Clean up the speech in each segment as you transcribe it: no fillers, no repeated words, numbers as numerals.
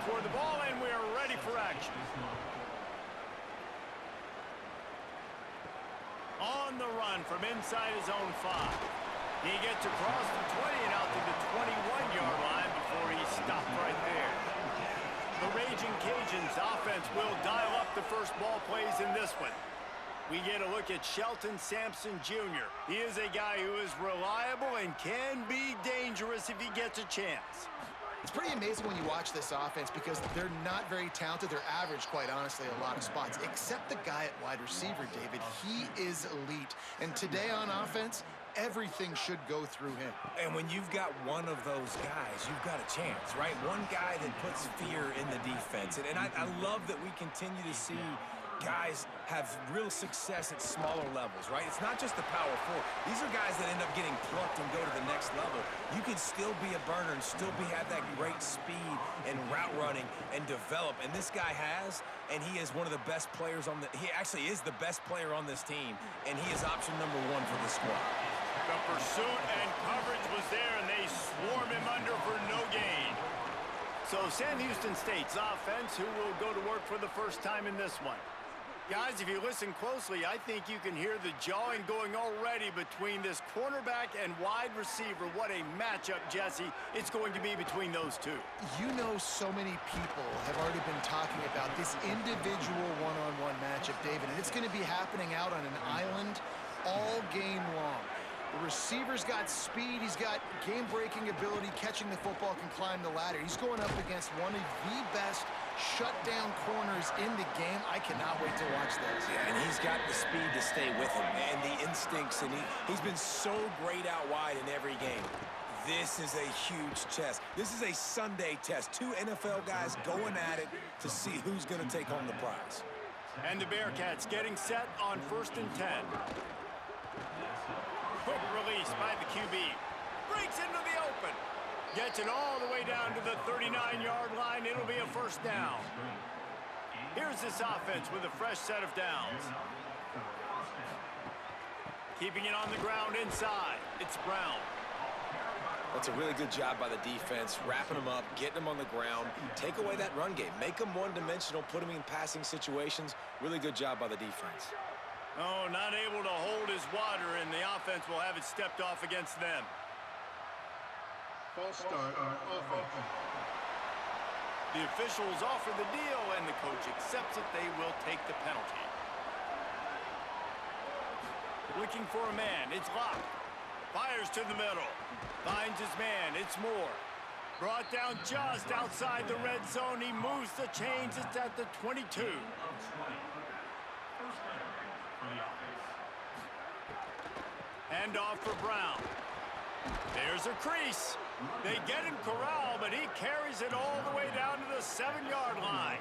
for the ball, and we are ready for action. On the run from inside his own 5. He gets across the 20 and out to the 21-yard line before he stopped right there. The Ragin Cajuns offense will dial up the first ball plays in this one. We get a look at Shelton Sampson Jr. He is a guy who is reliable and can be dangerous if he gets a chance. It's pretty amazing when you watch this offense because they're not very talented. They're average, quite honestly, a lot of spots, except the guy at wide receiver, David. He is elite. And today on offense, everything should go through him. And when you've got one of those guys, you've got a chance, right? One guy that puts fear in the defense. And I love that we continue to see guys have real success at smaller levels, right? It's not just the power 4. These are guys that end up getting plucked and go to the next level. You can still be a burner and still have that great speed and route running and develop. And this guy has, and he is one of the best players on he actually is the best player on this team, and he is option number 1 for the squad. The pursuit and coverage was there, and they swarm him under for no gain. So Sam Houston State's offense, who will go to work for the first time in this one. Guys, if you listen closely, I think you can hear the jawing going already between this cornerback and wide receiver. What a matchup, Jesse, it's going to be between those two. You know, so many people have already been talking about this individual one-on-one matchup, David, and it's going to be happening out on an island all game long. The receiver's got speed, he's got game-breaking ability, catching the football, can climb the ladder. He's going up against one of the best shutdown corners in the game. I cannot wait to watch this. Yeah, and he's got the speed to stay with him and the instincts, and he's been so great out wide in every game. This is a huge test. This is a Sunday test. 2 NFL guys going at it to see who's going to take home the prize. And the Bearcats getting set on 1st and 10. Quick release by the QB. Breaks into the open. Gets it all the way down to the 39-yard line. It'll be a first down. Here's this offense with a fresh set of downs. Keeping it on the ground inside. It's Brown. That's a really good job by the defense, wrapping them up, getting them on the ground, take away that run game, make them one-dimensional, put them in passing situations. Really good job by the defense. Oh, not able to hold his water, and the offense will have it stepped off against them. False start on offense. The officials offer the deal, and the coach accepts it. They will take the penalty. Looking for a man. It's Locke. Fires to the middle. Finds his man. It's Moore. Brought down just outside the red zone. He moves the chains. It's at the 22. Hand off for Brown. There's a crease. They get him corralled, but he carries it all the way down to the 7-yard line.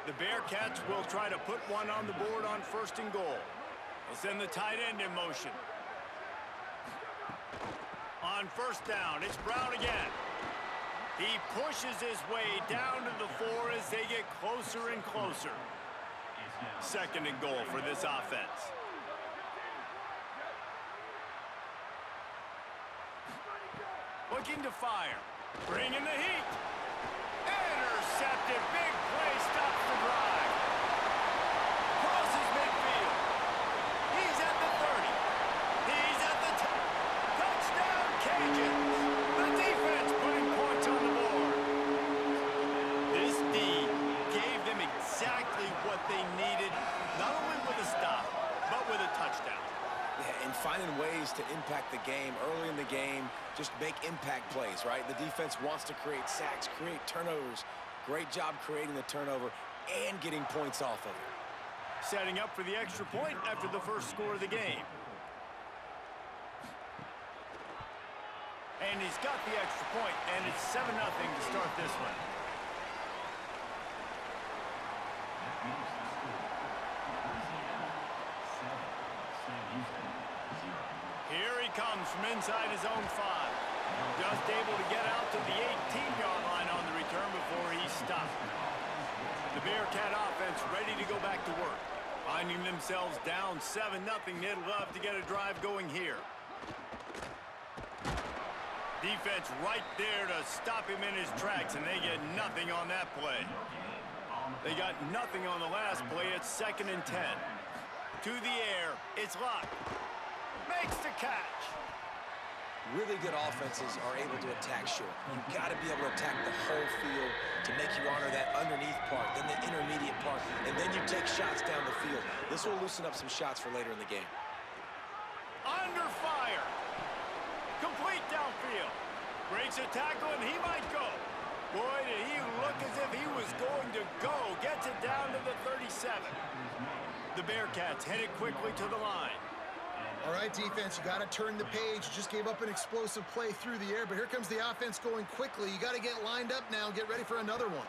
The Bearcats will try to put one on the board on 1st and goal. They'll send the tight end in motion. On 1st down, it's Brown again. He pushes his way down to the 4 as they get closer and closer. 2nd and goal for this offense. Looking to fire. Bringing the heat. Intercepted. Big play. Stops the drive. Crosses midfield. He's at the 30. He's at the touchdown, Cajuns. The defense putting points on the board. This D gave them exactly what they needed, not only with a stop, but with a touchdown. Yeah, and finding ways to impact the game early in the game, just make impact plays, right? The defense wants to create sacks, create turnovers. Great job creating the turnover and getting points off of it. Setting up for the extra point after the first score of the game. And he's got the extra point, and it's 7-0 to start this one. Here he comes from inside his own 5. Just able to get out to the 18-yard line on the return before he stopped. The Bearcat offense ready to go back to work. Finding themselves down 7-0, they'd love to get a drive going here. Defense right there to stop him in his tracks, and they get nothing on that play. They got nothing on the last play. It's 2nd and 10. To the air. It's locked. Makes the catch. Really good offenses are able to attack short. You've got to be able to attack the whole field to make you honor that underneath part, then the intermediate part, and then you take shots down the field. This will loosen up some shots for later in the game. Under fire. Complete downfield. Breaks a tackle, and he might go. Boy, did he look as if he was going to go. Gets it down to the 37. The Bearcats headed quickly to the line. All right, defense, you got to turn the page. You just gave up an explosive play through the air, but here comes the offense going quickly. You got to get lined up now and get ready for another one.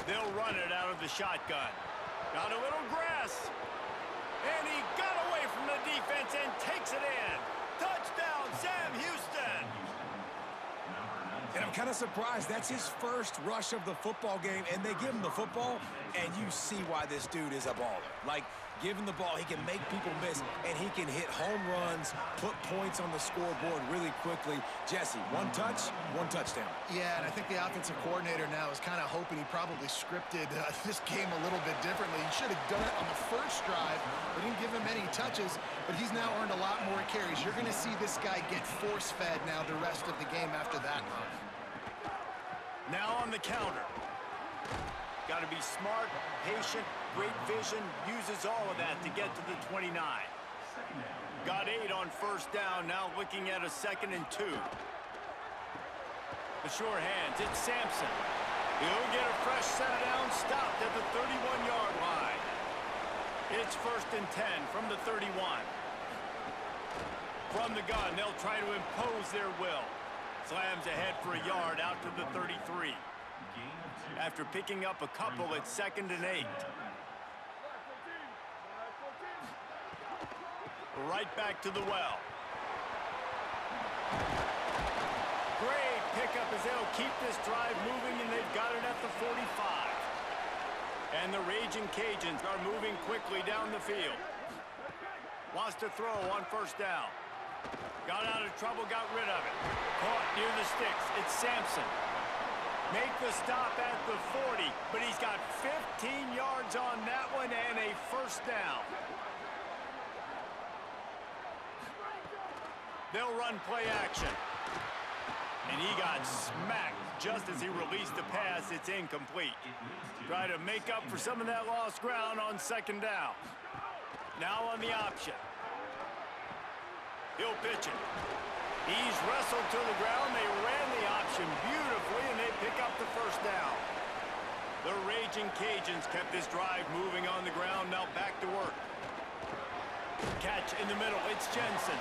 They'll run it out of the shotgun. Got a little grass. And he got away from the defense and takes it in. Touchdown, Sam Houston. And I'm kind of surprised. That's his first rush of the football game, and they give him the football, and you see why this dude is a baller. Like, give him the ball, he can make people miss, and he can hit home runs, put points on the scoreboard really quickly. Jesse, one touch, one touchdown. Yeah, and I think the offensive coordinator now is kind of hoping he probably scripted this game a little bit differently. He should have done it on the first drive, but didn't give him any touches, but he's now earned a lot more carries. You're going to see this guy get force-fed now the rest of the game after that run. Now on the counter. Got to be smart, patient, great vision, uses all of that to get to the 29. Got 8 on first down, now looking at a 2nd and 2. The sure hands, it's Sampson. He'll get a fresh set down, stopped at the 31-yard line. It's 1st and 10 from the 31. From the gun, they'll try to impose their will. Slams ahead for a yard out to the 33. After picking up a couple, it's 2nd and 8. Right back to the well. Great pickup as they'll keep this drive moving, and they've got it at the 45. And the Ragin Cajuns are moving quickly down the field. Wants to throw on first down. Got out of trouble, got rid of it. Caught near the sticks. It's Sampson. Make the stop at the 40, but he's got 15 yards on that one and a first down. They'll run play action. And he got smacked just as he released the pass. It's incomplete. Try to make up for some of that lost ground on 2nd down. Now on the option. He'll pitch it. He's wrestled to the ground. They ran the option beautifully, and they pick up the first down. The Ragin Cajuns kept this drive moving on the ground. Now back to work. Catch in the middle. It's Jensen.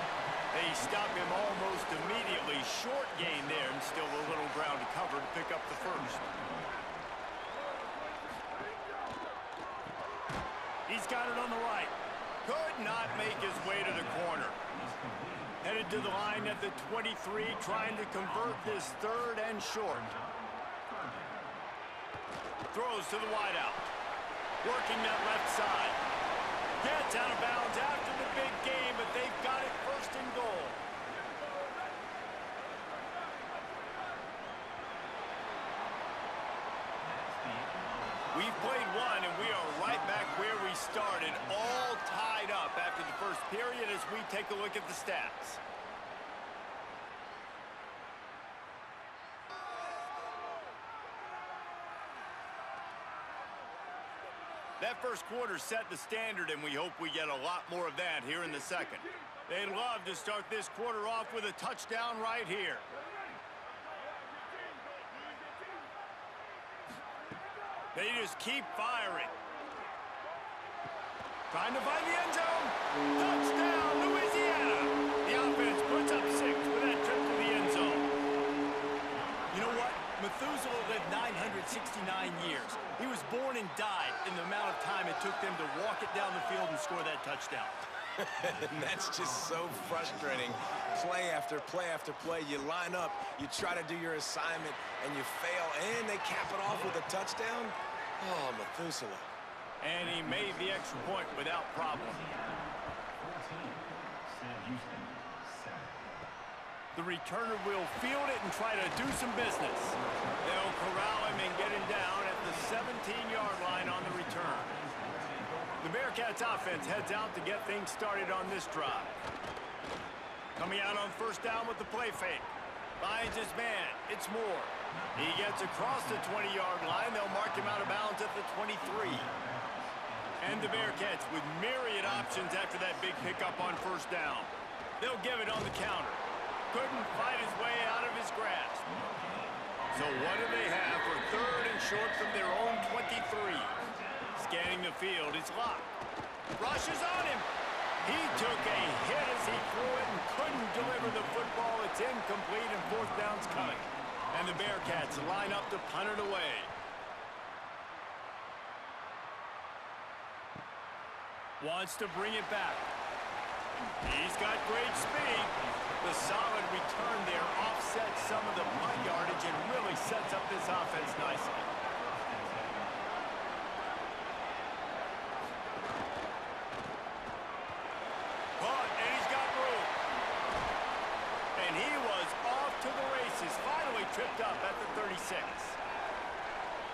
They stop him almost immediately. Short gain there, and still a little ground to cover to pick up the first. He's got it on the right. Could not make his way to the corner. Headed to the line at the 23, trying to convert this 3rd and short. Throws to the wideout. Working that left side. Gets out of bounds after the big game, but they've got it 1st and goal. We've played one, and we are right back where we started, all tied up after the first period as we take a look at the stats. That first quarter set the standard, and we hope we get a lot more of that here in the second. They'd love to start this quarter off with a touchdown right here. They just keep firing. Trying to find the end zone. Touchdown, Louisiana. The offense puts up 6 with that trip to the end zone. You know what? Methuselah lived 969 years. He was born and died in the amount of time it took them to walk it down the field and score that touchdown. And that's just so frustrating. Play after play after play. You line up, you try to do your assignment, and you fail, and they cap it off with a touchdown. Oh, Methuselah. And he made the extra point without problem. The returner will field it and try to do some business. They'll corral him and get him down at the 17-yard line on the return. The Bearcats offense heads out to get things started on this drive. Coming out on first down with the play fake. Finds his man. It's Moore. He gets across the 20-yard line. They'll mark him out of bounds at the 23. And the Bearcats with myriad options after that big pickup on first down. They'll give it on the counter. Couldn't fight his way out of his grasp. So what do they have for third and short from their own 23? Scanning the field, it's locked. Rushes on him. He took a hit as he threw it and couldn't deliver the football. It's incomplete and fourth down's coming. And the Bearcats line up to punt it away. Wants to bring it back. He's got great speed. The solid return there offsets some of the punt yardage and really sets up this offense nicely. Caught, and he's got room. And he was off to the races, finally tripped up at the 36.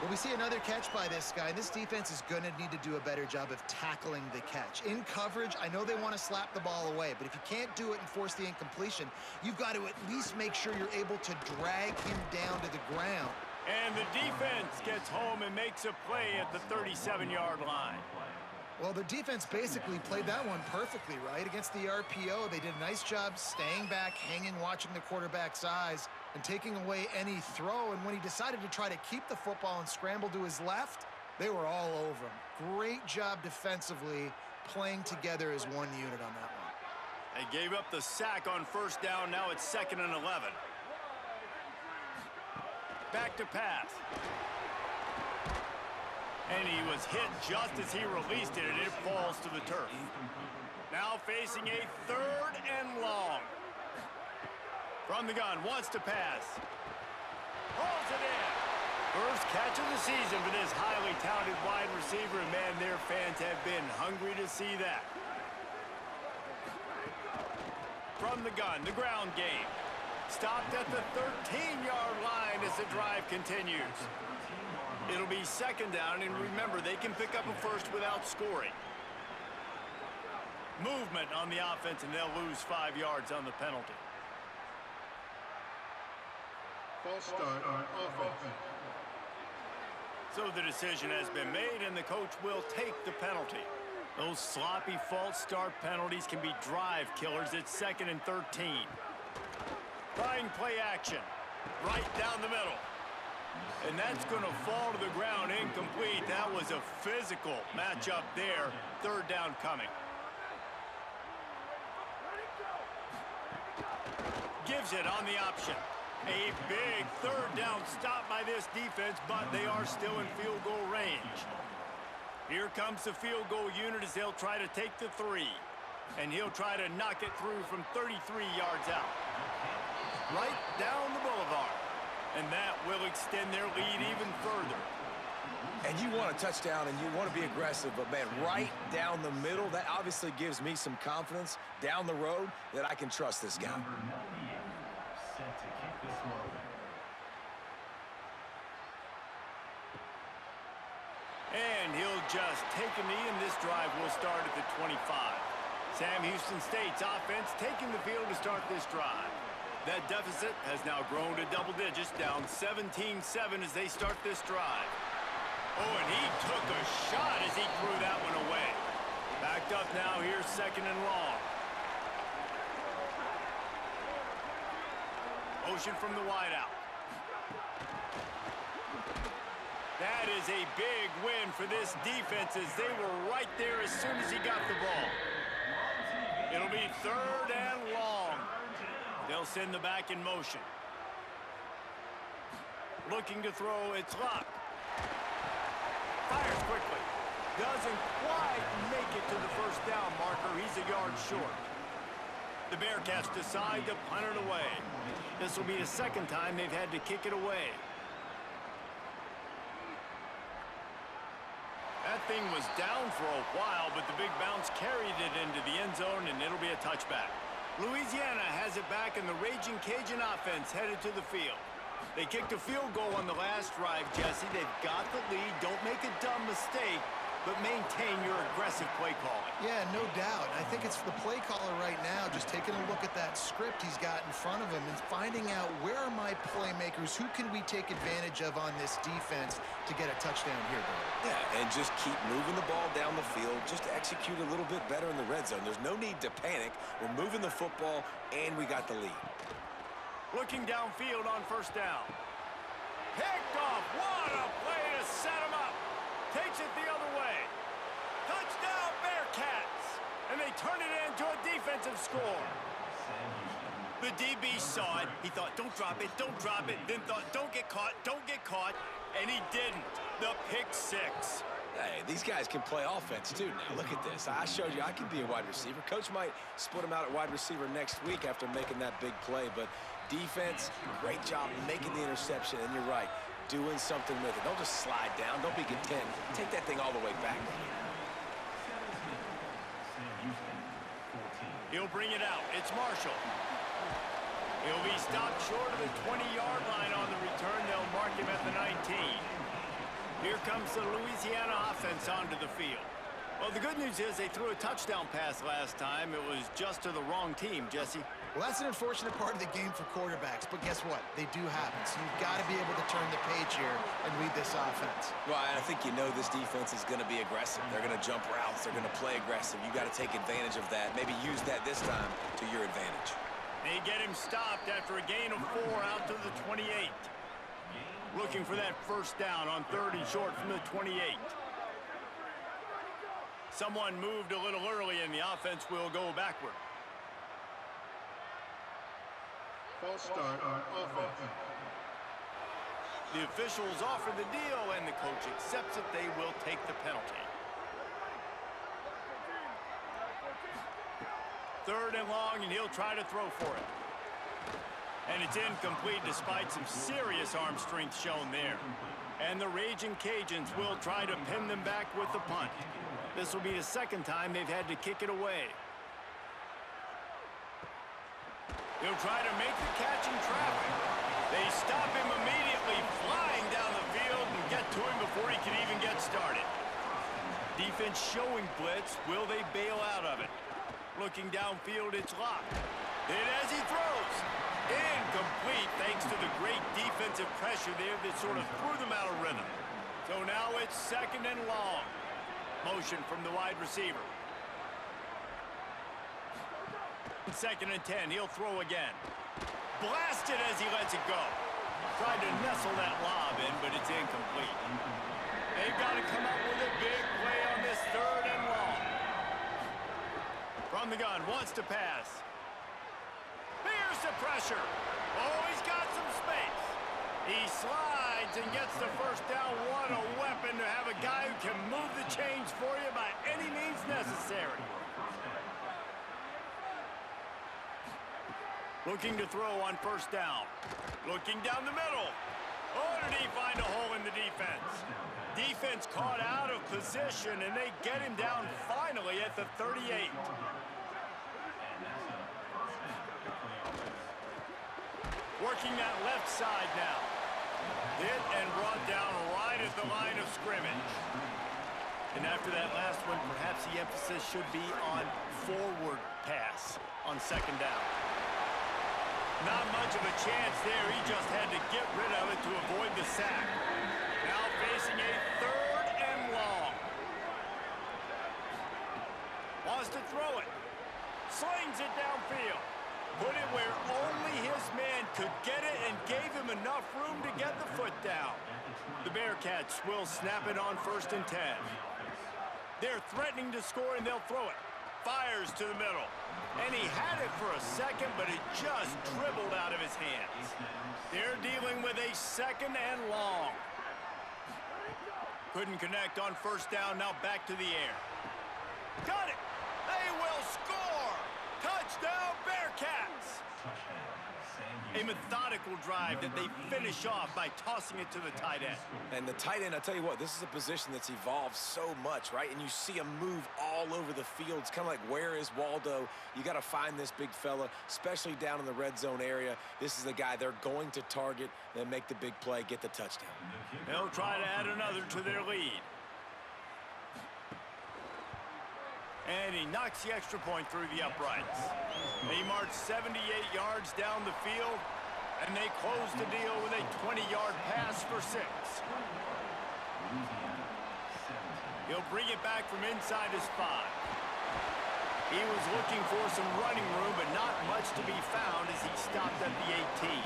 Well, we see another catch by this guy. This defense is going to need to do a better job of tackling the catch. In coverage, I know they want to slap the ball away, but if you can't do it and force the incompletion, you've got to at least make sure you're able to drag him down to the ground. And the defense gets home and makes a play at the 37-yard line. Well, the defense basically played that one perfectly, right? Against the RPO, they did a nice job staying back, hanging, watching the quarterback's eyes, and taking away any throw. And when he decided to try to keep the football and scramble to his left, they were all over him. Great job defensively, playing together as one unit on that one. They gave up the sack on first down. Now it's 2nd and 11. Back to pass. And he was hit just as he released it, and it falls to the turf. Now facing a 3rd and long. From the gun, wants to pass. Pulls it in. First catch of the season for this highly talented wide receiver, and man, their fans have been hungry to see that. From the gun, the ground game. Stopped at the 13-yard line as the drive continues. It'll be 2nd down, and remember, they can pick up a first without scoring. Movement on the offense, and they'll lose 5 yards on the penalty. False start on offense. So the decision has been made, and the coach will take the penalty. Those sloppy false start penalties can be drive killers. It's 2nd and 13. Trying play action. Right down the middle. And that's going to fall to the ground incomplete. That was a physical matchup there. 3rd down coming. Gives it on the option. A big 3rd down stop by this defense, but they are still in field goal range. Here comes the field goal unit as they'll try to take the 3. And he'll try to knock it through from 33 yards out. Right down the boulevard. And that will extend their lead even further. And you want a touchdown and you want to be aggressive, but man, right down the middle, that obviously gives me some confidence down the road that I can trust this guy. And he'll just take a knee, and this drive will start at the 25. Sam Houston State's offense taking the field to start this drive. That deficit has now grown to double digits, down 17-7 as they start this drive. Oh, and he took a shot as he threw that one away. Backed up now, here's 2nd and long. Motion from the wideout. That is a big win for this defense as they were right there as soon as he got the ball. It'll be 3rd and long. They'll send the back in motion. Looking to throw, it's locked. Fires quickly. Doesn't quite make it to the first down marker. He's a yard short. The Bearcats decide to punt it away. This will be the 2nd time they've had to kick it away. That thing was down for a while, but the big bounce carried it into the end zone, and it'll be a touchback. Louisiana has it back, and the Ragin Cajun offense headed to the field. They kicked a field goal on the last drive, Jesse. They've got the lead. Don't make a dumb mistake, but maintain your aggressive play calling. Yeah, no doubt. I think it's the play caller right now just taking a look at that script he's got in front of him and finding out where are my playmakers, who can we take advantage of on this defense to get a touchdown here, Bill. Yeah, and just keep moving the ball down the field. Just execute a little bit better in the red zone. There's no need to panic. We're moving the football, and we got the lead. Looking downfield on first down. Picked off. What a play to set him up. Takes it the other way. Touchdown, Bearcats. And they turn it into a defensive score. The DB saw it. He thought, don't drop it, don't drop it. Then thought, don't get caught, don't get caught. And he didn't. The pick six. Hey, these guys can play offense, too, now. Look at this. I showed you I can be a wide receiver. Coach might split him out at wide receiver next week after making that big play, but defense, great job making the interception, and you're right, doing something with it. Don't just slide down. Don't be content. Take that thing all the way back. He'll bring it out. It's Marshall. He'll be stopped short of the 20-yard line on the return. They'll mark him at the 19. Here comes the Louisiana offense onto the field. Well, the good news is they threw a touchdown pass last time. It was just to the wrong team, Jesse. Well, that's an unfortunate part of the game for quarterbacks, but guess what? They do happen, so you've got to be able to turn the page here and read this offense. Well, I think you know this defense is going to be aggressive. They're going to jump routes. They're going to play aggressive. You got to take advantage of that. Maybe use that this time to your advantage. They get him stopped after a gain of 4 out to the 28. Looking for that first down on 3rd and short from the 28. Someone moved a little early, and the offense will go backward. False start on offense. The officials offer the deal, and the coach accepts it. They will take the penalty. 3rd and long, and he'll try to throw for it. And it's incomplete despite some serious arm strength shown there. And the Ragin Cajuns will try to pin them back with the punt. This will be the second time they've had to kick it away. He'll try to make the catch in traffic. They stop him immediately, flying down the field and get to him before he can even get started. Defense showing blitz. Will they bail out of it? Looking downfield, it's locked. Then as he throws, incomplete thanks to the great defensive pressure there that sort of threw them out of rhythm. So now it's 2nd and long. Motion from the wide receiver. 2nd and 10, he'll throw again. Blasted as he lets it go. Tried to nestle that lob in, but it's incomplete. They've got to come up with a big play on this 3rd and long. From the gun, wants to pass. Here's the pressure. Oh, he's got some space. He slides and gets the first down. What a weapon to have a guy who can move the chains for you by any means necessary. Looking to throw on first down. Looking down the middle. Oh, did he find a hole in the defense? Defense caught out of position, and they get him down finally at the 38. Working that left side now. Hit and brought down right at the line of scrimmage. And after that last one, perhaps the emphasis should be on forward pass on 2nd down. Not much of a chance there. He just had to get rid of it to avoid the sack. Now facing a 3rd and long. Wants to throw it. Slings it downfield. Put it where only his man could get it and gave him enough room to get the foot down. The Bearcats will snap it on 1st and 10. They're threatening to score, and they'll throw it. Fires to the middle. And he had it for a second, but it just dribbled out of his hands. They're dealing with a 2nd and long. Couldn't connect on first down, now back to the air. Got it! They will score! Touchdown, Bearcats! A methodical drive that they finish off by tossing it to the tight end. And the tight end, I'll tell you what, this is a position that's evolved so much, right? And you see him move all over the field. It's kind of like, where is Waldo? You got to find this big fella, especially down in the red zone area. This is the guy they're going to target and make the big play, get the touchdown. They'll try to add another to their lead. And he knocks the extra point through the uprights. They march 78 yards down the field, and they close the deal with a 20-yard pass for 6. He'll bring it back from inside his 5. He was looking for some running room, but not much to be found as he stopped at the 18.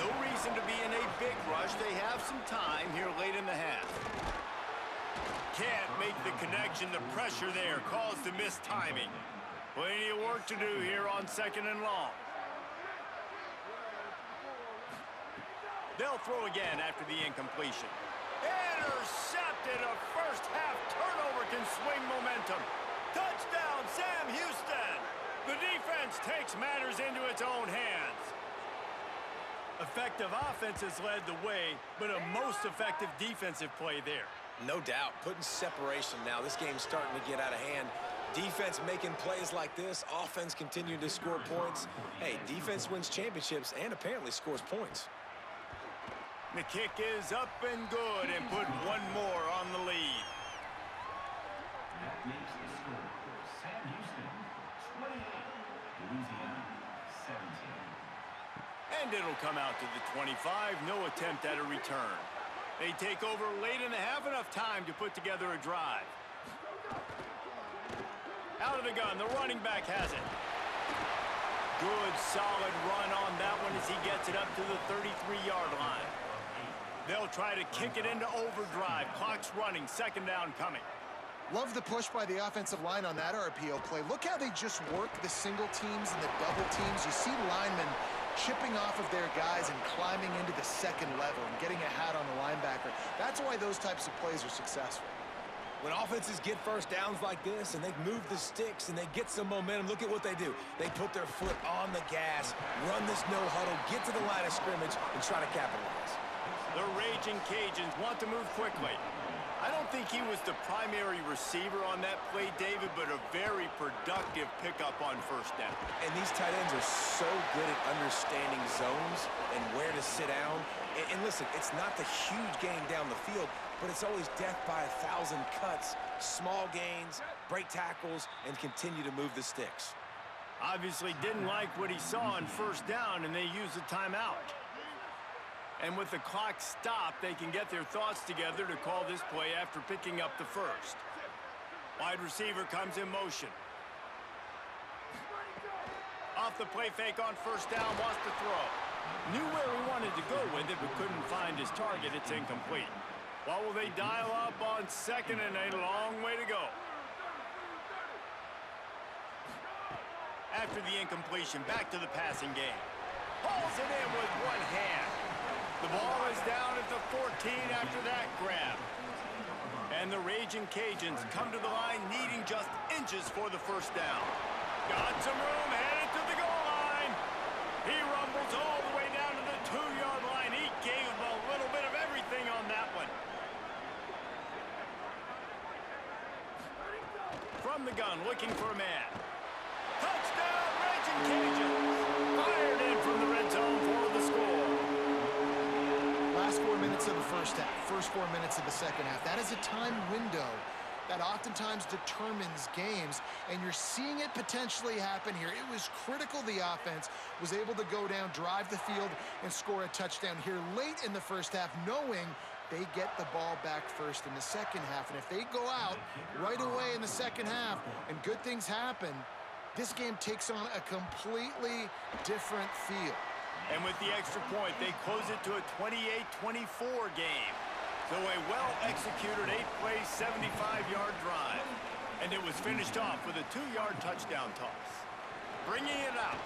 No reason to be in a big rush. They have some time here late in the half. Can't make the connection. The pressure there caused the missed timing. Plenty of work to do here on 2nd and long. They'll throw again after the incompletion. Intercepted. A first-half turnover can swing momentum. Touchdown, Sam Houston. The defense takes matters into its own hands. Effective offense has led the way, but a most effective defensive play there. No doubt, putting separation now. This game's starting to get out of hand. Defense making plays like this. Offense continuing to score points. Hey, defense wins championships and apparently scores points. The kick is up and good and put one more on the lead. That makes the score Sam Houston 28, Louisiana 17. And it'll come out to the 25. No attempt at a return. They take over late in the half, enough time to put together a drive. Out of the gun, the running back has it. Good, solid run on that one as he gets it up to the 33-yard line. They'll try to kick it into overdrive. Clock's running, 2nd down coming. Love the push by the offensive line on that RPO play. Look how they just work the single teams and the double teams. You see linemen chipping off of their guys and climbing into the 2nd level and getting a hat on the linebacker. That's why those types of plays are successful. When offenses get first downs like this and they move the sticks and they get some momentum, look at what they do. They put their foot on the gas, run this no huddle, get to the line of scrimmage, and try to capitalize. The Ragin Cajuns want to move quickly. I don't think he was the primary receiver on that play, David, but a very productive pickup on 1st down. And these tight ends are so good at understanding zones and where to sit down. And listen, it's not the huge gain down the field, but it's always death by 1,000 cuts, small gains, break tackles, and continue to move the sticks. Obviously didn't like what he saw on 1st down, and they used a timeout. And with the clock stopped, they can get their thoughts together to call this play after picking up the 1st. Wide receiver comes in motion. Off the play fake on 1st down, wants to throw. Knew where he wanted to go with it, but couldn't find his target. It's incomplete. What will they dial up on 2nd and a long way to go? After the incompletion, back to the passing game. Hauls it in with one hand. The ball is down at the 14 after that grab. And the Ragin Cajuns come to the line needing just inches for the 1st down. Got some room, headed to the goal line. He rumbles all the way down to the 2-yard line. He gave him a little bit of everything on that one. From the gun, looking for a man. Touchdown, Ragin Cajuns. Fired in from the red zone for the score. Last 4 minutes of the 1st half, first 4 minutes of the 2nd half. That is a time window that oftentimes determines games, and you're seeing it potentially happen here. It was critical the offense was able to go down, drive the field, and score a touchdown here late in the 1st half, knowing they get the ball back first in the 2nd half. And if they go out right away in the 2nd half and good things happen, this game takes on a completely different feel. And with the extra point, they close it to a 28-24 game. So a well-executed 8-play, 75-yard drive. And it was finished off with a 2-yard touchdown toss. Bringing it out.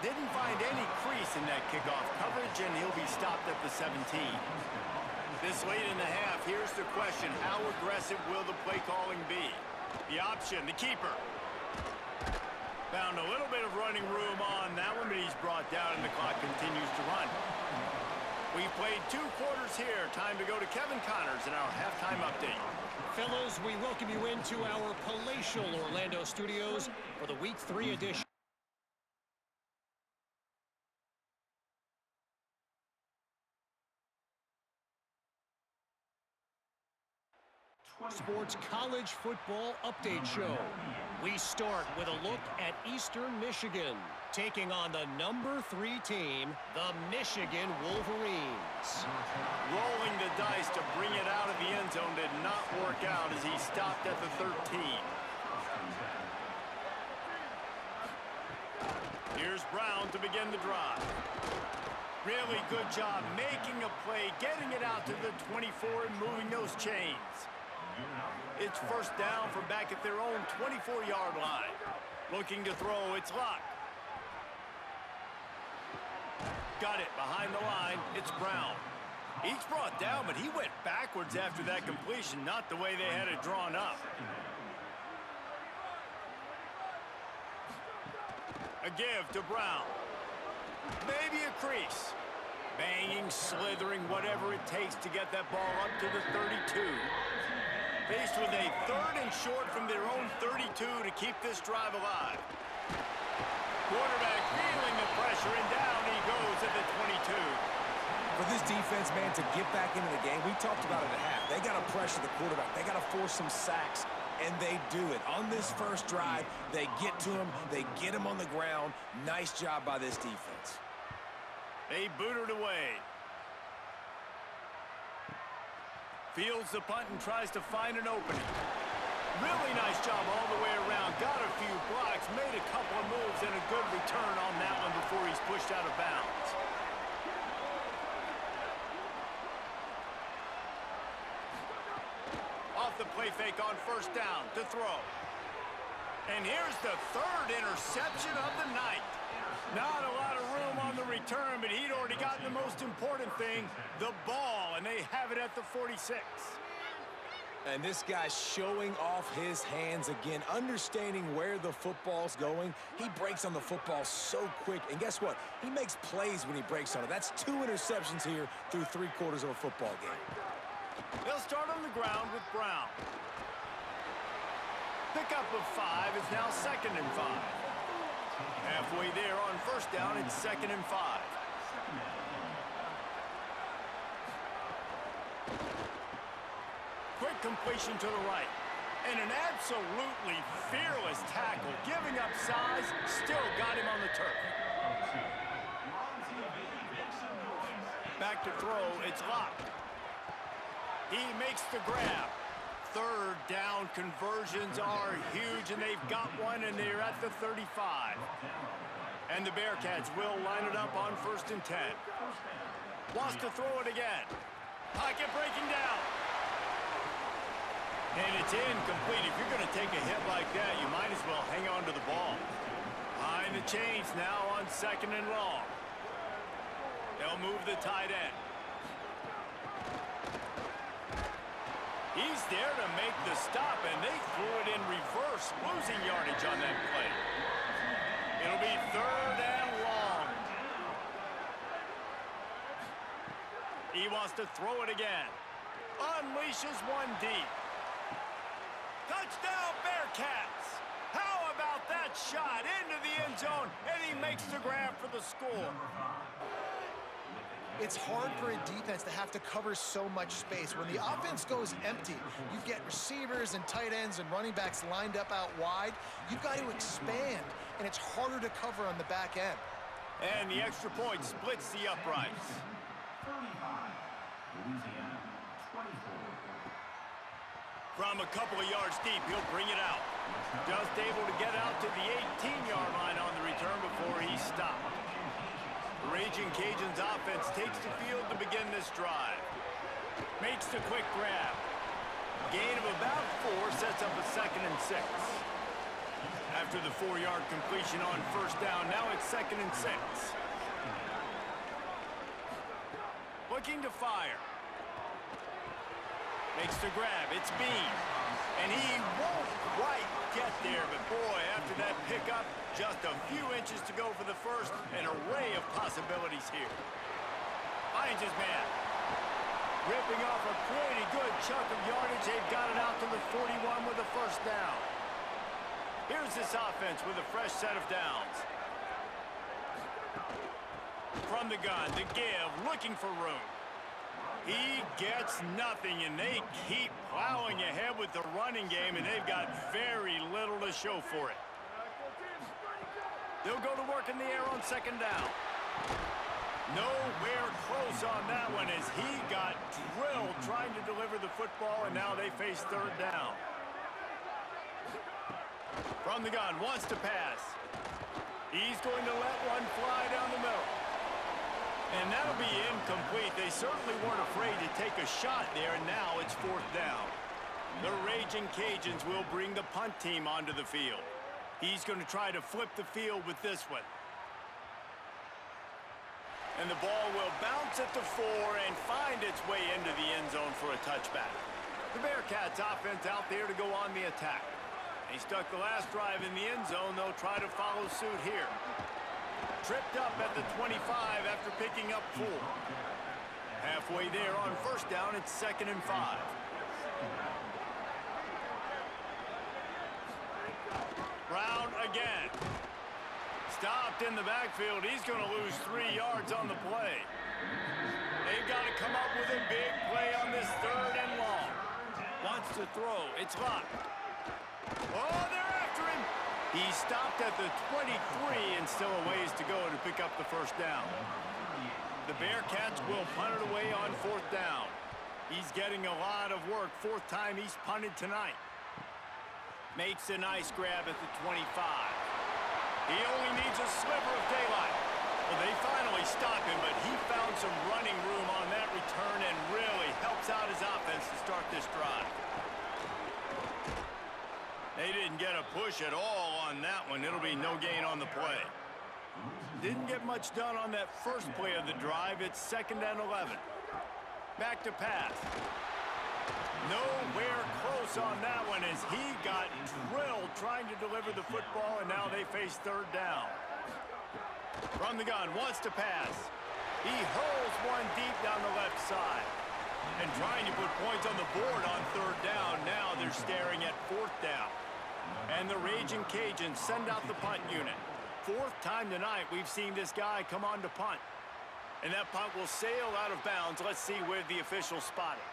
Didn't find any crease in that kickoff coverage, and he'll be stopped at the 17. This late in the half, here's the question. How aggressive will the play calling be? The option, the keeper. Found a little bit of running room on that one, but he's brought down and the clock continues to run. We've played 2 quarters here. Time to go to Kevin Connors in our halftime update. Fellas, we welcome you into our palatial Orlando studios for the Week 3 edition. Sports College Football Update Show. We start with a look at Eastern Michigan, taking on the number 3 team, the Michigan Wolverines. Rolling the dice to bring it out of the end zone did not work out as he stopped at the 13. Here's Brown to begin the drive. Really good job making a play, getting it out to the 24 and moving those chains. It's first down from back at their own 24-yard line. Looking to throw, it's Locke. Got it behind the line, it's Brown. He's brought down, but he went backwards after that completion, not the way they had it drawn up. A give to Brown. Maybe a crease. Banging, slithering, whatever it takes to get that ball up to the 32. Faced with a 3rd and short from their own 32 to keep this drive alive. Quarterback feeling the pressure, and down he goes at the 22. For this defense, man, to get back into the game, we talked about it at half. They got to pressure the quarterback. They got to force some sacks, and they do it. On this first drive, they get to him. They get him on the ground. Nice job by this defense. They boot it away. Fields the punt and tries to find an opening. Really nice job all the way around. Got a few blocks, made a couple of moves, and a good return on that one before he's pushed out of bounds. Off the play fake on first down to throw. And here's the 3rd interception of the night. Not a lot of room on the return, but he'd already gotten the most important thing, the ball, and they have it at the 46. And this guy's showing off his hands again, understanding where the football's going. He breaks on the football so quick, and guess what? He makes plays when he breaks on it. That's 2 interceptions here through 3 quarters of a football game. They'll start on the ground with Brown. Pickup of 5 is now 2nd and 5. Halfway there on first down, it's 2nd and 5. Quick completion to the right. And an absolutely fearless tackle, giving up size, still got him on the turf. Back to throw, it's Locke. He makes the grab. 3rd down conversions are huge, and they've got one, and they're at the 35. And the Bearcats will line it up on 1st and 10. Wants to throw it again. Pocket breaking down. And it's incomplete. If you're going to take a hit like that, you might as well hang on to the ball. Behind the chains now on 2nd and long. They'll move the tight end. He's there to make the stop, and they threw it in reverse, losing yardage on that play. It'll be 3rd and long. He wants to throw it again. Unleashes one deep. Touchdown, Bearcats! How about that shot into the end zone, and he makes the grab for the score. It's hard for a defense to have to cover so much space. When the offense goes empty, you get receivers and tight ends and running backs lined up out wide. You've got to expand, and it's harder to cover on the back end. And the extra point splits the uprights. 35, Louisiana, 24. From a couple of yards deep, he'll bring it out. Just able to get out to the 18-yard line on the return before he stopped. The Ragin Cajuns offense takes the field to begin this drive. Makes the quick grab. Gain of about 4 sets up a 2nd and 6. After the 4-yard completion on first down, now it's 2nd and 6. Looking to fire. Makes the grab. It's Bean. And he won't quite get there, but boy, after that pickup, just a few inches to go for the first. An array of possibilities here. Finds his man. Ripping off a pretty good chunk of yardage. They've got it out to the 41 with a first down. Here's this offense with a fresh set of downs. From the gun, the give, looking for room. He gets nothing, and they keep plowing ahead with the running game, and they've got very little to show for it. They'll go to work in the air on second down. Nowhere close on that one as he got drilled trying to deliver the football, and now they face third down. From the gun, wants to pass. He's going to let one fly down the middle. And that'll be incomplete. They certainly weren't afraid to take a shot there, and now it's fourth down. The Ragin Cajuns will bring the punt team onto the field. He's going to try to flip the field with this one. And the ball will bounce at the 4 and find its way into the end zone for a touchback. The Bearcats offense out there to go on the attack. They stuck the last drive in the end zone. They'll try to follow suit here. Tripped up at the 25 after picking up 4. Halfway there on first down, it's 2nd and 5. Brown again. Stopped in the backfield. He's going to lose 3 yards on the play. They've got to come up with a big play on this 3rd and long. Wants to throw. It's locked. Oh, they're after him. He stopped at the 23 and still a ways to go to pick up the first down. The Bearcats will punt it away on 4th down. He's getting a lot of work. 4th time he's punted tonight. Makes a nice grab at the 25. He only needs a sliver of daylight. Well, they finally stop him, but he found some running room on that return and really helps out his offense to start this drive. They didn't get a push at all on that one. It'll be no gain on the play. Didn't get much done on that first play of the drive. It's 2nd and 11. Back to pass. Nowhere close on that one as he got drilled trying to deliver the football, and now they face 3rd down. From the gun, wants to pass. He hurls one deep down the left side. And trying to put points on the board on 3rd down. Now they're staring at 4th down. And the Ragin Cajuns send out the punt unit. 4th time tonight we've seen this guy come on to punt. And that punt will sail out of bounds. Let's see where the officials spot it.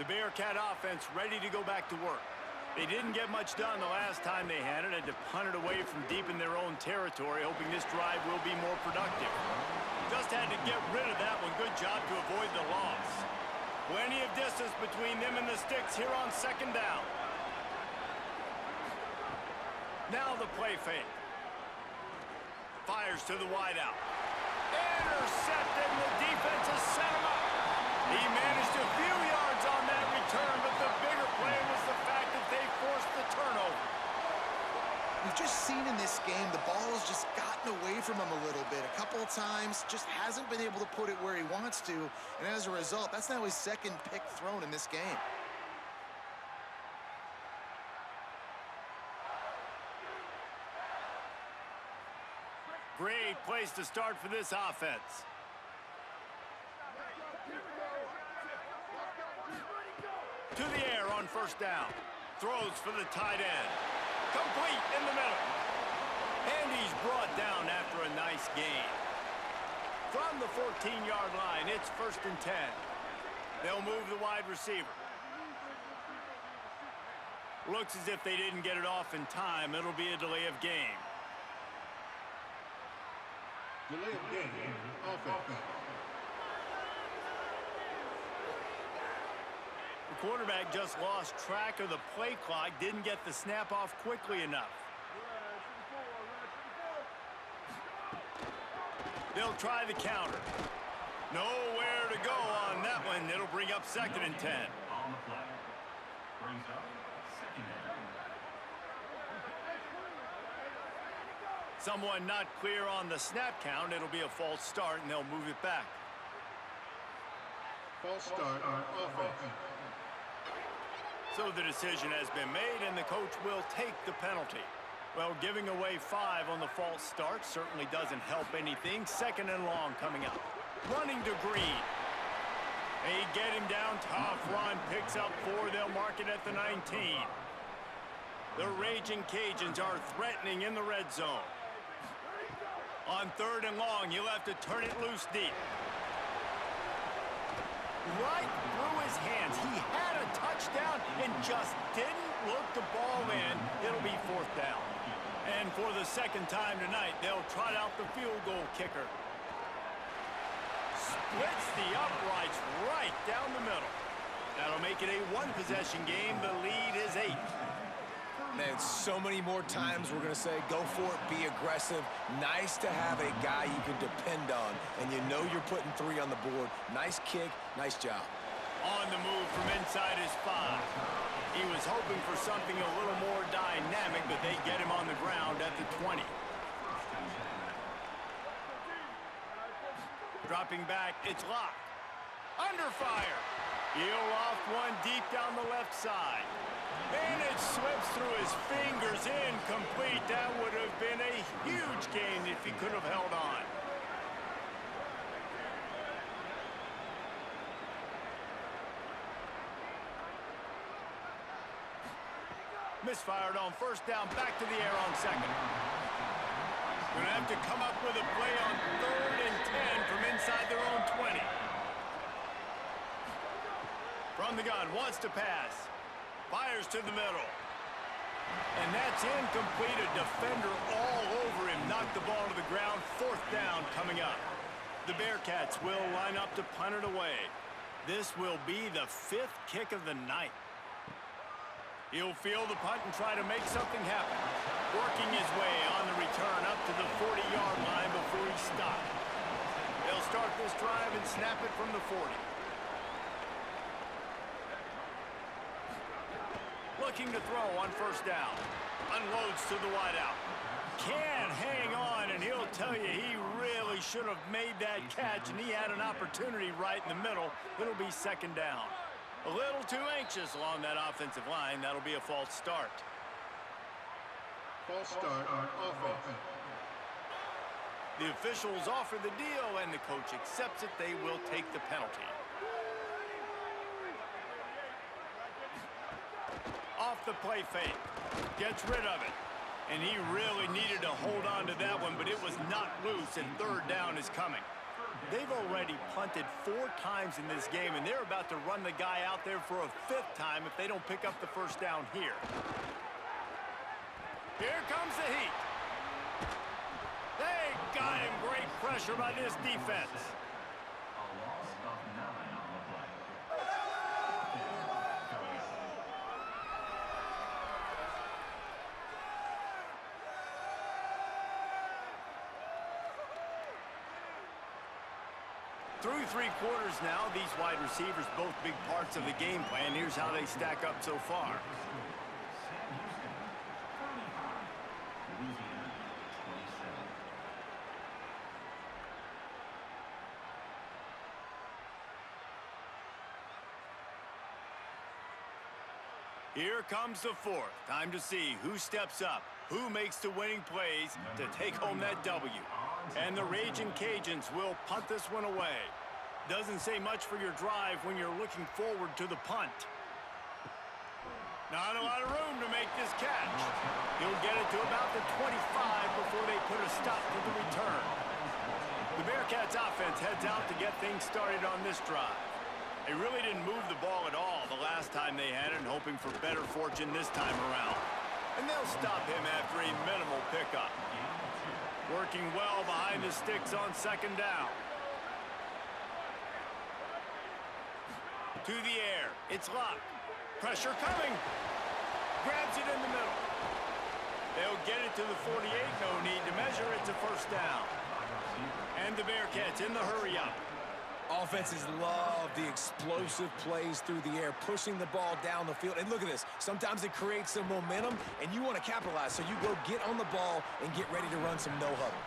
The Bearcat offense ready to go back to work. They didn't get much done the last time they had it. Had to punt it away from deep in their own territory, hoping this drive will be more productive. Just had to get rid of that one. Good job to avoid the loss. Plenty of distance between them and the sticks here on 2nd down. Now the play fake. Fires to the wideout. Intercepted, and the defense has set him up. He managed a few yards on that return, but the bigger play was the fact that they forced the turnover. We've just seen in this game the ball has just gotten away from him a little bit. A couple of times, just hasn't been able to put it where he wants to. And as a result, that's now his 2nd pick thrown in this game. Great place to start for this offense. To the air on first down. Throws for the tight end. Complete in the middle. And he's brought down after a nice gain. From the 14-yard line, it's 1st and 10. They'll move the wide receiver. Looks as if they didn't get it off in time. It'll be a delay of game. Delay of game, offense. The quarterback just lost track of the play clock, didn't get the snap off quickly enough. They'll try the counter. Nowhere to go on that one. It'll bring up 2nd and 10. On the play. Brings up 2nd and 10. Someone not clear on the snap count. It'll be a false start, and they'll move it back. False start on offense. So the decision has been made, and the coach will take the penalty. Well, giving away 5 on the false start certainly doesn't help anything. 2nd and long coming up. Running to Green. They get him down. Tough run. Picks up 4. They'll mark it at the 19. The Ragin Cajuns are threatening in the red zone. On 3rd and long, he'll have to turn it loose deep. Right through his hands. He had a touchdown and just didn't look the ball in. It'll be 4th down. And for the 2nd time tonight, they'll trot out the field goal kicker. Splits the uprights right down the middle. That'll make it a 1-possession game. The lead is 8. Man, so many more times we're going to say, go for it, be aggressive. Nice to have a guy you can depend on, and you know you're putting 3 on the board. Nice kick, nice job. On the move from inside his 5. He was hoping for something a little more dynamic, but they get him on the ground at the 20. Dropping back, it's locked. Under fire. He'll loft one deep down the left side. And it slips through his fingers, incomplete. That would have been a huge gain if he could have held on. Misfired on 1st down, back to the air on 2nd. Gonna have to come up with a play on 3rd and 10 from inside their own 20. From the gun, wants to pass. Fires to the middle. And that's incomplete. A defender all over him. Knocked the ball to the ground. 4th down coming up. The Bearcats will line up to punt it away. This will be the 5th kick of the night. He'll field the punt and try to make something happen. Working his way on the return up to the 40-yard line before he stopped. They'll start this drive and snap it from the 40. Looking to throw on 1st down. Unloads to the wideout. Can't hang on, and he'll tell you he really should have made that catch, and he had an opportunity right in the middle. It'll be 2nd down. A little too anxious along that offensive line. That'll be a false start. False start on offense. The officials offer the deal, and the coach accepts it. They will take the penalty. Off the play fake. Gets rid of it. And he really needed to hold on to that one, but it was not loose, and 3rd down is coming. They've already punted 4 times in this game, and they're about to run the guy out there for a 5th time if they don't pick up the 1st down here. Here comes the heat. They got him. Great pressure by this defense. A loss of 9 on the play. Through 3 quarters now, these wide receivers both big parts of the game plan. Here's how they stack up so far. Louisiana 27. Here comes the 4th. Time to see who steps up, who makes the winning plays to take home that W. And the Ragin Cajuns will punt this one away. Doesn't say much for your drive when you're looking forward to the punt. Not a lot of room to make this catch. He'll get it to about the 25 before they put a stop to the return. The Bearcats offense heads out to get things started on this drive. They really didn't move the ball at all the last time they had it, hoping for better fortune this time around. And they'll stop him after a minimal pickup. Working well behind the sticks on 2nd down. To the air. It's locked. Pressure coming. Grabs it in the middle. They'll get it to the 48. No need to measure. It's a 1st down. And the Bearcats in the hurry-up. Offenses love the explosive plays through the air, pushing the ball down the field. And look at this. Sometimes it creates some momentum, and you want to capitalize. So you go get on the ball and get ready to run some no-huddle.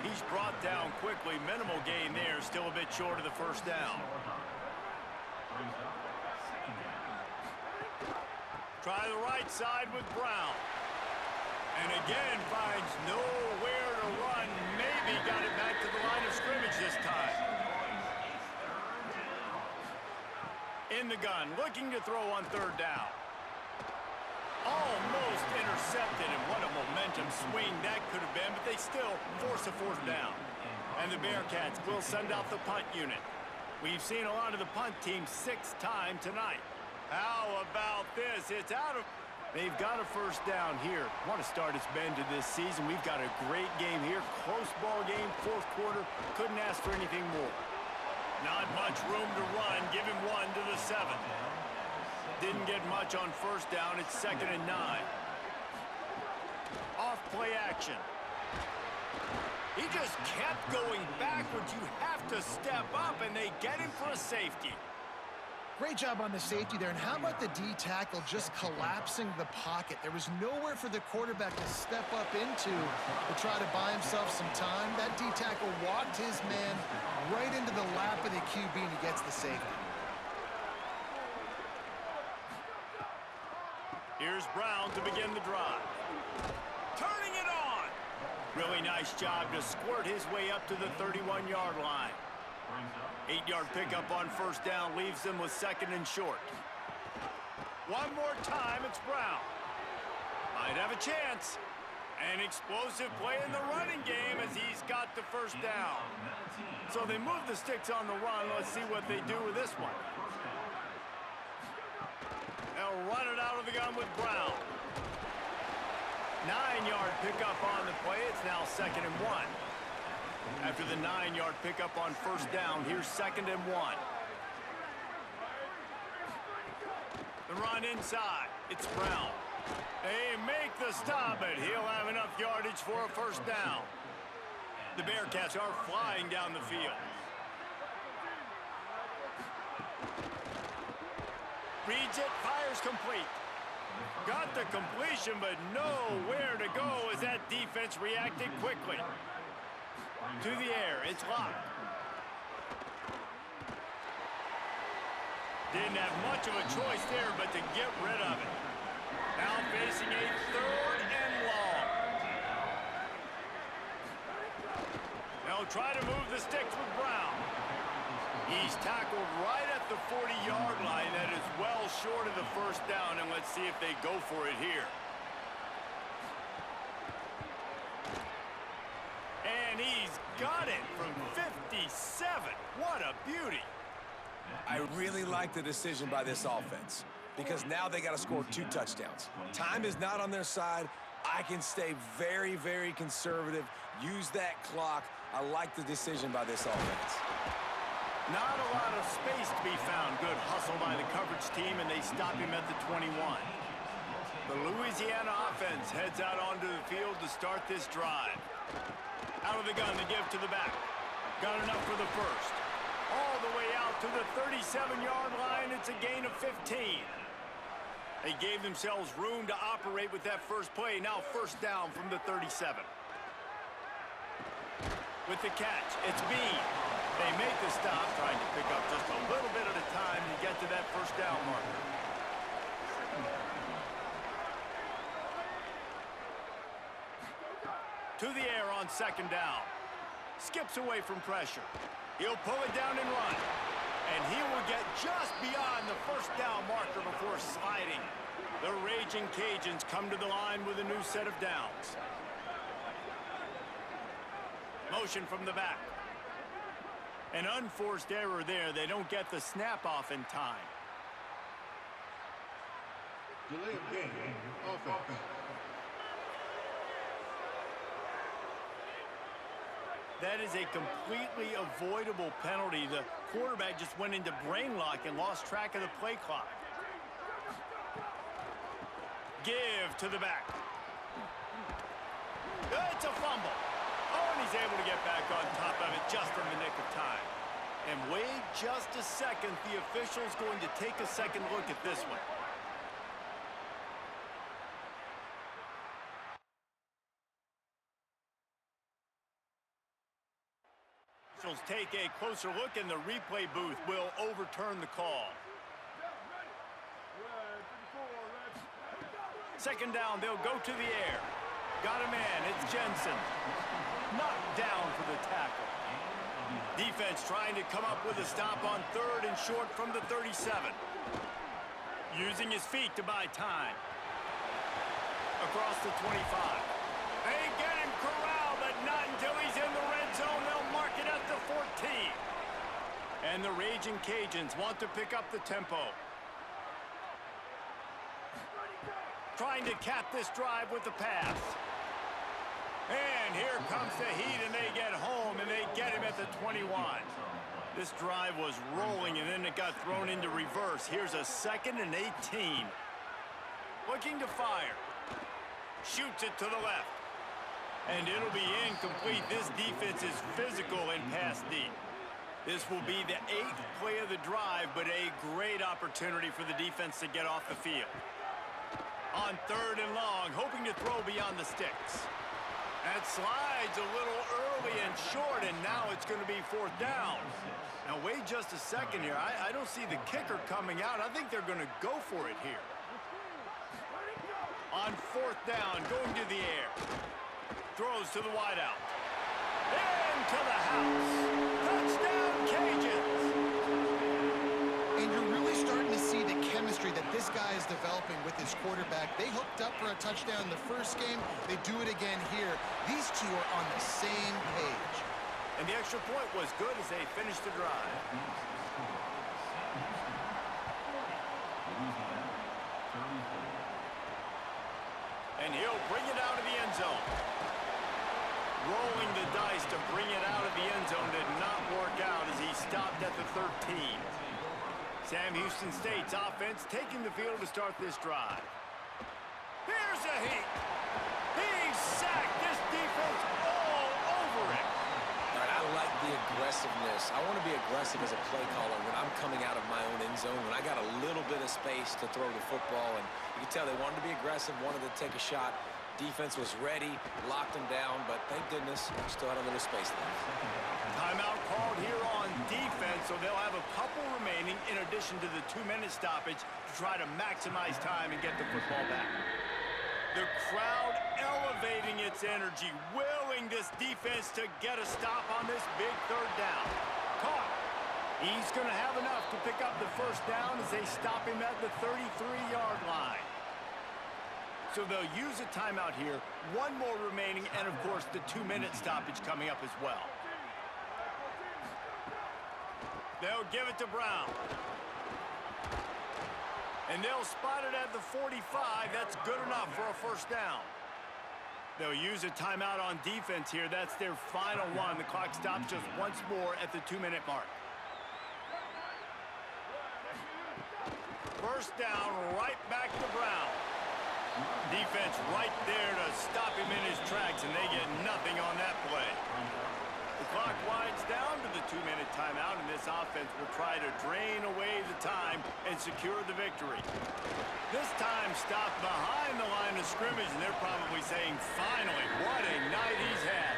He's brought down quickly. Minimal gain there. Still a bit short of the 1st down. Try the right side with Brown. And again finds nowhere to run. Maybe got it back to the line of scrimmage this time. In the gun, looking to throw on third down. Almost intercepted, and what a momentum swing that could have been, but they still force a fourth down. And the Bearcats will send out the punt unit. We've seen a lot of the punt team 6 times tonight. How about this? It's out of... They've got a first down here. What a start it's been to this season. We've got a great game here. Close ball game, fourth quarter. Couldn't ask for anything more. Not much room to run. Give him 1 to the 7. Didn't get much on first down. It's 2nd and 9. Off play action. He just kept going backwards. You have to step up, and they get him for a safety. Great job on the safety there. And how about the D tackle just collapsing the pocket? There was nowhere for the quarterback to step up into to try to buy himself some time. That D tackle walked his man right into the lap of the QB, and he gets the safety. Here's Brown to begin the drive. Turning it on. Really nice job to squirt his way up to the 31-yard line. 8-yard pickup on first down leaves them with 2nd and short. One more time, it's Brown. Might have a chance. An explosive play in the running game as he's got the first down. So they move the sticks on the run. Let's see what they do with this one. They'll run it out of the gun with Brown. 9-yard pickup on the play. It's now 2nd and 1. After the 9-yard pickup on first down, here's 2nd and 1. The run inside. It's Brown. They make the stop, but he'll have enough yardage for a first down. The Bearcats are flying down the field. Reads it, fires complete. Got the completion, but nowhere to go as that defense reacted quickly. To the air, it's locked. Didn't have much of a choice there, but to get rid of it. Now facing a 3rd and long. They'll try to move the sticks with Brown. He's tackled right at the 40-yard line. That is well short of the first down, and let's see if they go for it here. And he's got it from 57. What a beauty. I really like the decision by this offense because now they got to score 2 touchdowns. Time is not on their side. I can stay very, very conservative, use that clock. I like the decision by this offense. Not a lot of space to be found. Good hustle by the coverage team, and they stop him at the 21. The Louisiana offense heads out onto the field to start this drive. Out of the gun, they give to the back. Got enough for the first. All the way out to the 37-yard line. It's a gain of 15. They gave themselves room to operate with that first play. Now first down from the 37. With the catch, it's Bean. They make the stop, trying to pick up just a little bit at a time to get to that first down marker. To the air on 2nd down. Skips away from pressure. He'll pull it down and run. And he will get just beyond the first down marker before sliding. The Ragin Cajuns come to the line with a new set of downs. Motion from the back. An unforced error there. They don't get the snap off in time. Delay of game, offense. That is a completely avoidable penalty. The quarterback just went into brain lock and lost track of the play clock. Give to the back. It's a fumble. Oh, and he's able to get back on top of it just in the nick of time. And wait just a second. The official's going to take a second look at this one. Officials take a closer look, and the replay booth will overturn the call. Second down, they'll go to the air. Got a man, it's Jensen. Knocked down for the tackle. Defense trying to come up with a stop on third and short from the 37. Using his feet to buy time. Across the 25. They get him corralled, but not until he's in the red zone. They'll mark it at the 14. And the Ragin Cajuns want to pick up the tempo. Trying to cap this drive with the pass. And here comes the heat, and they get home, and they get him at the 21. This drive was rolling, and then it got thrown into reverse. Here's a 2nd and 18. Looking to fire. Shoots it to the left. And it'll be incomplete. This defense is physical and pass deep. This will be the 8th play of the drive, but a great opportunity for the defense to get off the field. On 3rd and long, hoping to throw beyond the sticks. That slides a little early and short, and now it's going to be 4th down. Now, wait just a second here. I don't see the kicker coming out. I think they're going to go for it here. On 4th down, going to the air. Throws to the wideout. Into the house. Touchdown, Cajuns. And you're really starting to see the chemistry that this guy is developing with his quarterback. They hooked up for a touchdown in the first game. They do it again here. These two are on the same page. And the extra point was good as they finished the drive. And he'll bring it out of the end zone. Rolling the dice to bring it out of the end zone did not work out as he stopped at the 13. Sam Houston State's offense taking the field to start this drive. Here's a heat. He's sacked. This defense all over it. All right, I like the aggressiveness. I want to be aggressive as a play caller when I'm coming out of my own end zone, when I got a little bit of space to throw the football. And you can tell they wanted to be aggressive, wanted to take a shot. Defense was ready, locked them down, but thank goodness we still had a little space left. Timeout called here on defense, so they'll have a couple remaining in addition to the 2-minute stoppage to try to maximize time and get the football back. The crowd elevating its energy, willing this defense to get a stop on this big 3rd down. Caught. He's going to have enough to pick up the 1st down as they stop him at the 33-yard line. So they'll use a timeout here. One more remaining, and of course the 2-minute stoppage coming up as well. They'll give it to Brown. And they'll spot it at the 45. That's good enough for a 1st down. They'll use a timeout on defense here. That's their final one. The clock stops just once more at the 2-minute mark. 1st down, right back to Brown. Defense right there to stop him in his tracks, and they get nothing on that play. The clock winds down to the 2-minute timeout, and this offense will try to drain away the time and secure the victory. This time stopped behind the line of scrimmage, and they're probably saying, finally, what a night he's had.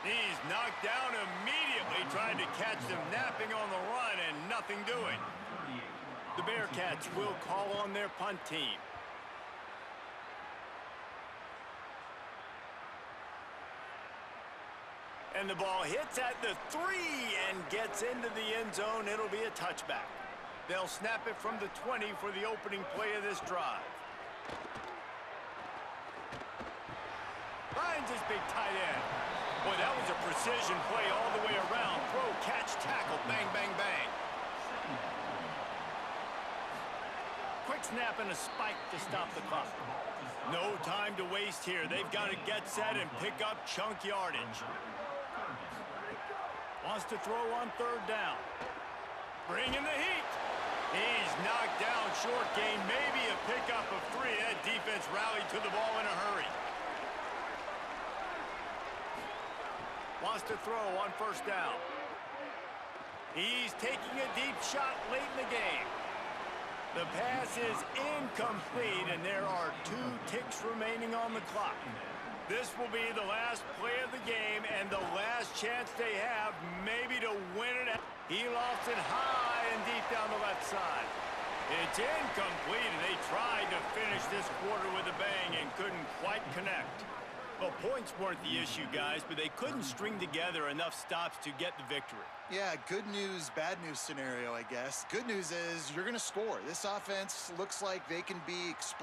He's knocked down immediately, trying to catch them napping on the run and nothing doing. The Bearcats will call on their punt team. And the ball hits at the 3 and gets into the end zone. It'll be a touchback. They'll snap it from the 20 for the opening play of this drive. Finds his big tight end. Boy, that was a precision play all the way around. Throw, catch, tackle, bang, bang, bang. Quick snap and a spike to stop the clock. No time to waste here. They've got to get set and pick up chunk yardage. Wants to throw on 3rd down. Bringing the heat. He's knocked down, short gain, maybe a pickup of 3. That defense rallied to the ball in a hurry. Wants to throw on 1st down. He's taking a deep shot late in the game. The pass is incomplete, and there are 2 ticks remaining on the clock. This will be the last play of the game and the last chance they have maybe to win it. He lofts it high and deep down the left side. It's incomplete, and they tried to finish this quarter with a bang and couldn't quite connect. Well, points weren't the issue, guys, but they couldn't string together enough stops to get the victory. Yeah, good news, bad news scenario, I guess. Good news is you're going to score. This offense looks like they can be explosive.